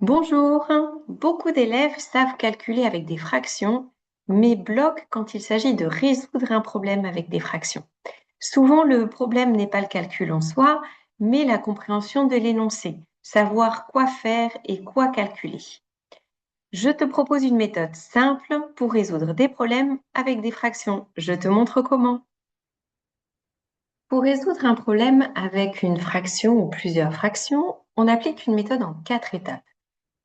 Bonjour, beaucoup d'élèves savent calculer avec des fractions, mais bloquent quand il s'agit de résoudre un problème avec des fractions. Souvent, le problème n'est pas le calcul en soi, mais la compréhension de l'énoncé, savoir quoi faire et quoi calculer. Je te propose une méthode simple pour résoudre des problèmes avec des fractions. Je te montre comment. Pour résoudre un problème avec une fraction ou plusieurs fractions, on applique une méthode en 4 étapes.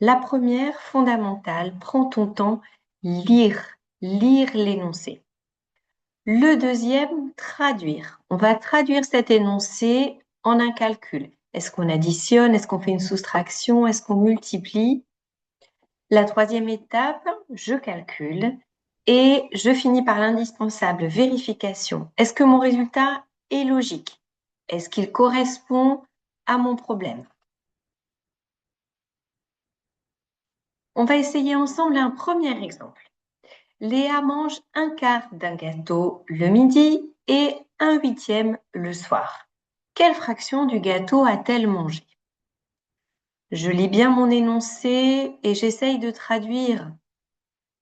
La première, fondamentale, prends ton temps, lire l'énoncé. Le deuxième, traduire. On va traduire cet énoncé en un calcul. Est-ce qu'on additionne? Est-ce qu'on fait une soustraction? Est-ce qu'on multiplie? La troisième étape, je calcule et je finis par l'indispensable vérification. Est-ce que mon résultat est logique? Est-ce qu'il correspond à mon problème? On va essayer ensemble un premier exemple. Léa mange un quart d'un gâteau le midi et un huitième le soir. Quelle fraction du gâteau a-t-elle mangé? Je lis bien mon énoncé et j'essaye de traduire.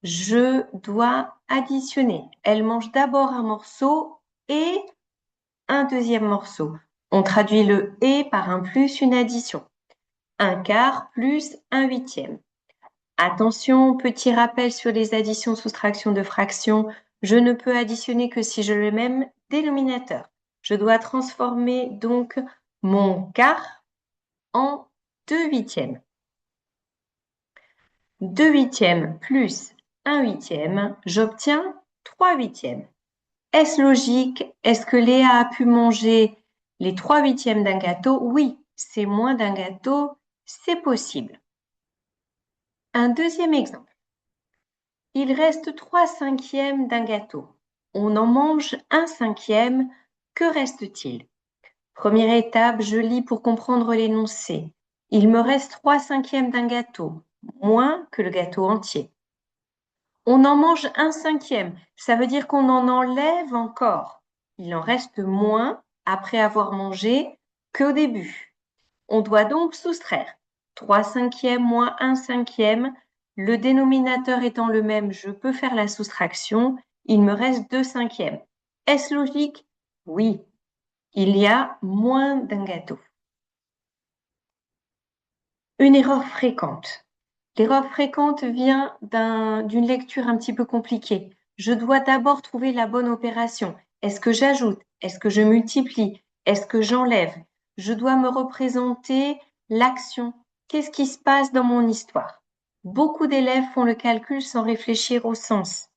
Je dois additionner. Elle mange d'abord un morceau et un deuxième morceau. On traduit le « et » par un plus, une addition. Un quart plus un huitième. Attention, petit rappel sur les additions, soustractions de fractions. Je ne peux additionner que si j'ai le même dénominateur. Je dois transformer donc mon quart en 2 huitièmes. 2 huitièmes plus 1 huitième, j'obtiens 3 huitièmes. Est-ce logique? Est-ce que Léa a pu manger les 3 huitièmes d'un gâteau? Oui, c'est moins d'un gâteau, c'est possible. Un deuxième exemple. Il reste 3 cinquièmes d'un gâteau. On en mange un cinquième. Que reste-t-il? Première étape, je lis pour comprendre l'énoncé. Il me reste 3 cinquièmes d'un gâteau, moins que le gâteau entier. On en mange un cinquième, ça veut dire qu'on en enlève encore. Il en reste moins après avoir mangé qu'au début. On doit donc soustraire 3 cinquièmes moins 1 cinquième. Le dénominateur étant le même, je peux faire la soustraction. Il me reste 2 cinquièmes. Est-ce logique? Oui. Il y a moins d'un gâteau. Une erreur fréquente. L'erreur fréquente vient d'une lecture un petit peu compliquée. Je dois d'abord trouver la bonne opération. Est-ce que j'ajoute? Est-ce que je multiplie? Est-ce que j'enlève? Je dois me représenter l'action. Qu'est-ce qui se passe dans mon histoire? Beaucoup d'élèves font le calcul sans réfléchir au sens.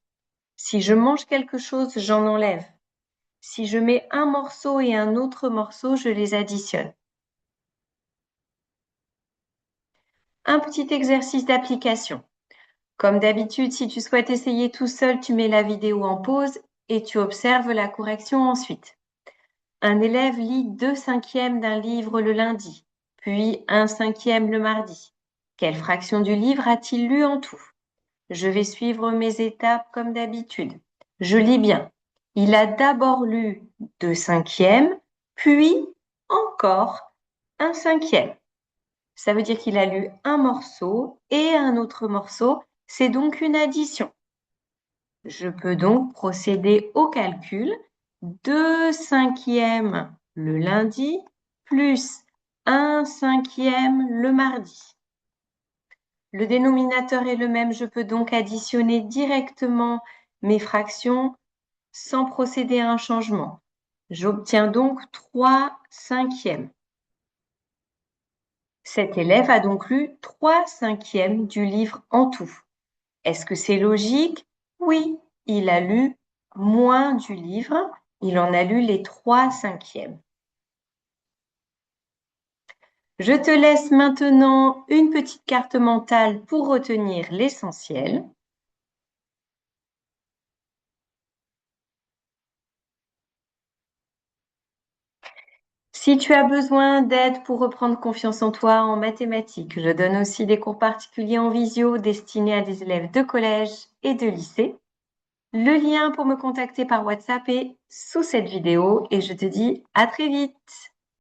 Si je mange quelque chose, j'en enlève. Si je mets un morceau et un autre morceau, je les additionne. Un petit exercice d'application. Comme d'habitude, si tu souhaites essayer tout seul, tu mets la vidéo en pause et tu observes la correction ensuite. Un élève lit 2 cinquièmes d'un livre le lundi, puis 1 cinquième le mardi. Quelle fraction du livre a-t-il lu en tout? Je vais suivre mes étapes comme d'habitude. Je lis bien. Il a d'abord lu 2 cinquièmes, puis encore 1 cinquième. Ça veut dire qu'il a lu un morceau et un autre morceau. C'est donc une addition. Je peux donc procéder au calcul. 2 cinquièmes le lundi plus 1 cinquième le mardi. Le dénominateur est le même, je peux donc additionner directement mes fractions sans procéder à un changement. J'obtiens donc 3 cinquièmes. Cet élève a donc lu 3 cinquièmes du livre en tout. Est-ce que c'est logique? Oui, il a lu moins du livre, il en a lu les 3 cinquièmes. Je te laisse maintenant une petite carte mentale pour retenir l'essentiel. Si tu as besoin d'aide pour reprendre confiance en toi en mathématiques, je donne aussi des cours particuliers en visio destinés à des élèves de collège et de lycée. Le lien pour me contacter par WhatsApp est sous cette vidéo et je te dis à très vite.